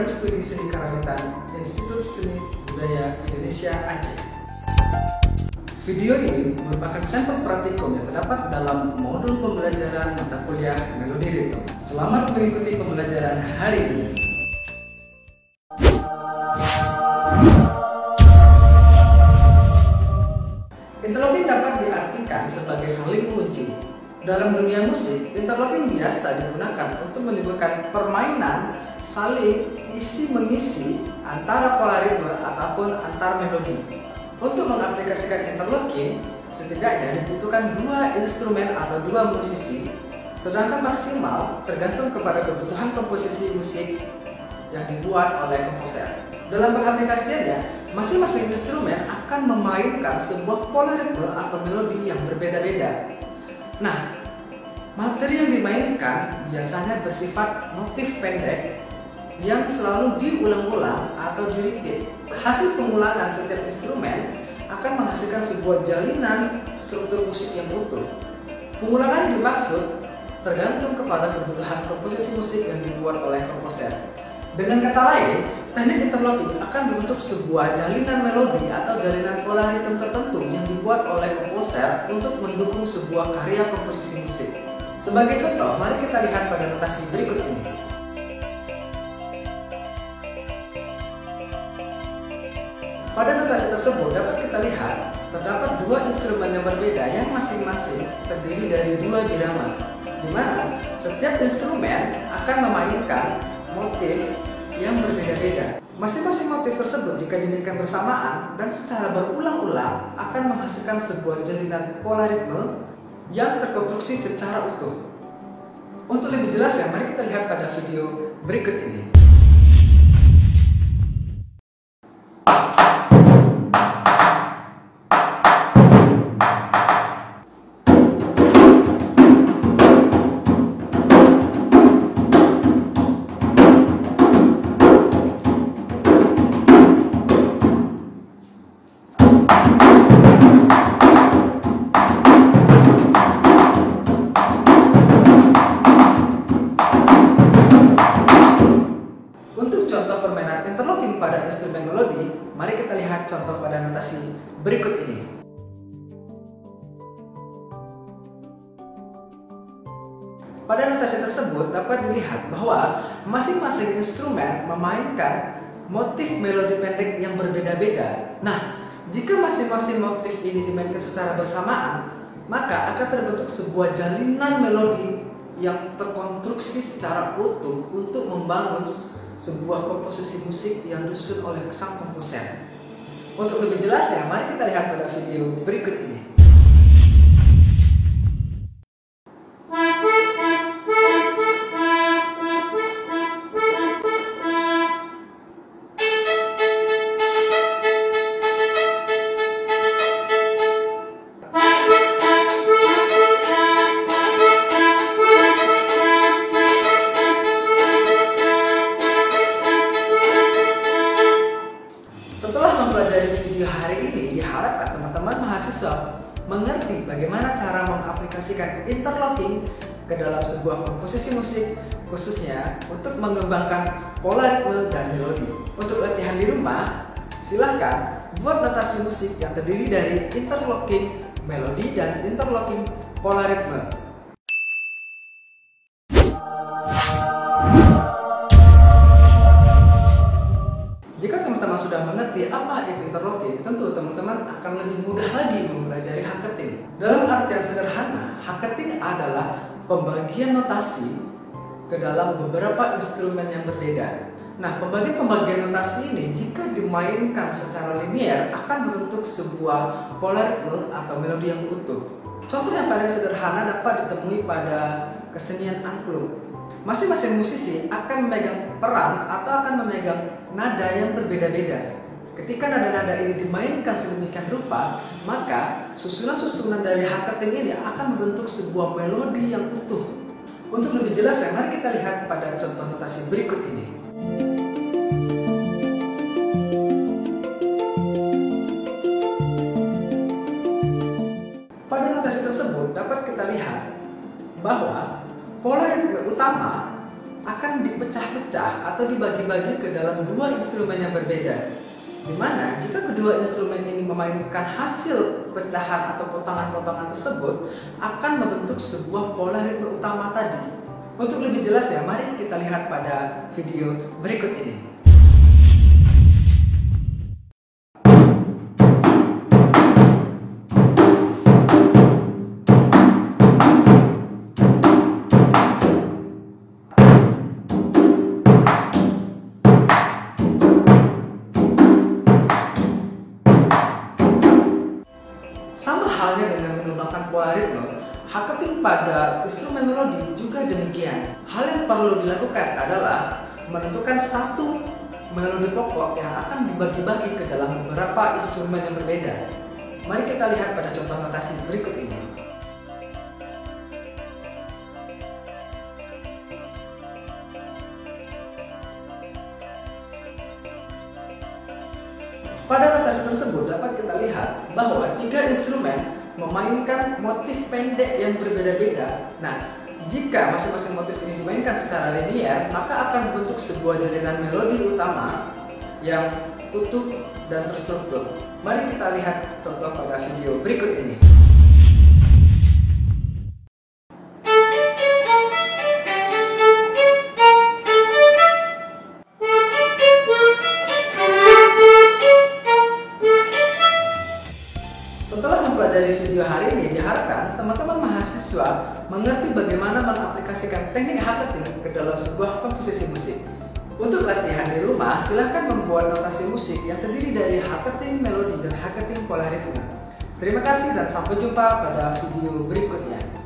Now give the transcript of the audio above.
Program Studi Seni Karawitan Institut Seni Budaya Indonesia Aceh. Video ini merupakan sampel praktikum yang terdapat dalam modul pembelajaran mata kuliah Melodi Ritme. Selamat mengikuti pembelajaran hari ini. Interlocking dapat diartikan sebagai saling mengunci. Dalam dunia musik, interlocking biasa digunakan untuk menyebutkan permainan saling isi-mengisi antara pola ritme ataupun antar melodi. Untuk mengaplikasikan interlocking, setidaknya dibutuhkan dua instrumen atau dua musisi, sedangkan maksimal tergantung kepada kebutuhan komposisi musik yang dibuat oleh komposer. Dalam pengaplikasiannya, masing-masing instrumen akan memainkan sebuah pola ritme atau melodi yang berbeda-beda. Nah, materi yang dimainkan biasanya bersifat motif pendek yang selalu diulang-ulang atau di-repeat. Hasil pengulangan setiap instrumen akan menghasilkan sebuah jalinan struktur musik yang utuh. Pengulangan yang dimaksud tergantung kepada kebutuhan komposisi musik yang dibuat oleh komposer. Dengan kata lain, teknik interlocking akan membentuk sebuah jalinan melodi atau jalinan pola ritme tertentu yang dibuat oleh komposer untuk mendukung sebuah karya komposisi musik. Sebagai contoh, mari kita lihat pada notasi berikut ini. Pada notasi tersebut dapat kita lihat terdapat dua instrumen yang berbeda yang masing-masing terdiri dari dua birama, di mana setiap instrumen akan memainkan motif yang berbeda-beda. Masing-masing motif tersebut jika dimainkan bersamaan dan secara berulang-ulang akan menghasilkan sebuah jalinan pola ritme yang terkonstruksi secara utuh. Untuk lebih jelas mari kita lihat pada video berikut ini. Interlocking pada instrumen melodi, mari kita lihat contoh pada notasi berikut ini. Pada notasi tersebut dapat dilihat bahwa masing-masing instrumen memainkan motif melodi pendek yang berbeda-beda. Nah, jika masing-masing motif ini dimainkan secara bersamaan, maka akan terbentuk sebuah jalinan melodi yang terkonstruksi secara utuh untuk membangun sebuah komposisi musik yang disusun oleh sang komposer. Untuk lebih jelas mari kita lihat pada video berikut ini. Hari ini diharapkan teman-teman mahasiswa mengerti bagaimana cara mengaplikasikan interlocking ke dalam sebuah komposisi musik, khususnya untuk mengembangkan pola ritme dan melodi. Untuk latihan di rumah, silahkan buat notasi musik yang terdiri dari interlocking melodi dan interlocking pola ritme. Jika teman-teman sudah mengerti apa itu interlocking, tentu teman-teman akan lebih mudah lagi mempelajari hacketing. Dalam artian sederhana, hacketing adalah pembagian notasi ke dalam beberapa instrumen yang berbeda. Nah, pembagian notasi ini jika dimainkan secara linear akan membentuk sebuah pola ritme atau melodi yang utuh. Contoh yang paling sederhana dapat ditemui pada kesenian angklung. Masing-masing musisi akan memegang peran atau akan memegang nada yang berbeda-beda. Ketika nada-nada ini dimainkan sedemikian rupa, maka susunan-susunan dari hacketing ini akan membentuk sebuah melodi yang utuh. Untuk lebih jelas mari kita lihat pada contoh notasi berikut ini. Pada notasi tersebut dapat kita lihat bahwa pola ritme utama akan dipecah-pecah atau dibagi-bagi ke dalam dua instrumen yang berbeda. Di mana jika kedua instrumen ini memainkan hasil pecahan atau potongan-potongan tersebut akan membentuk sebuah pola ritme utama tadi. Untuk lebih jelas ya, mari kita lihat pada video berikut ini. Sama halnya dengan mengembangkan pola ritme, hakating pada instrumen melodi juga demikian. Hal yang perlu dilakukan adalah menentukan satu melodi pokok yang akan dibagi-bagi ke dalam beberapa instrumen yang berbeda. Mari kita lihat pada contoh notasi berikut ini. Pada notasi tersebut dapat kita lihat bahwa tiga instrumen memainkan motif pendek yang berbeda-beda. Nah, jika masing-masing motif ini dimainkan secara linear, maka akan membentuk sebuah jalinan melodi utama yang utuh dan terstruktur. Mari kita lihat contoh pada video berikut ini. Setelah mempelajari video hari ini, diharapkan teman-teman mahasiswa mengerti bagaimana mengaplikasikan teknik hakating ke dalam sebuah komposisi musik. Untuk latihan di rumah, silahkan membuat notasi musik yang terdiri dari hakating melodi dan hakating pola ritme. Terima kasih dan sampai jumpa pada video berikutnya.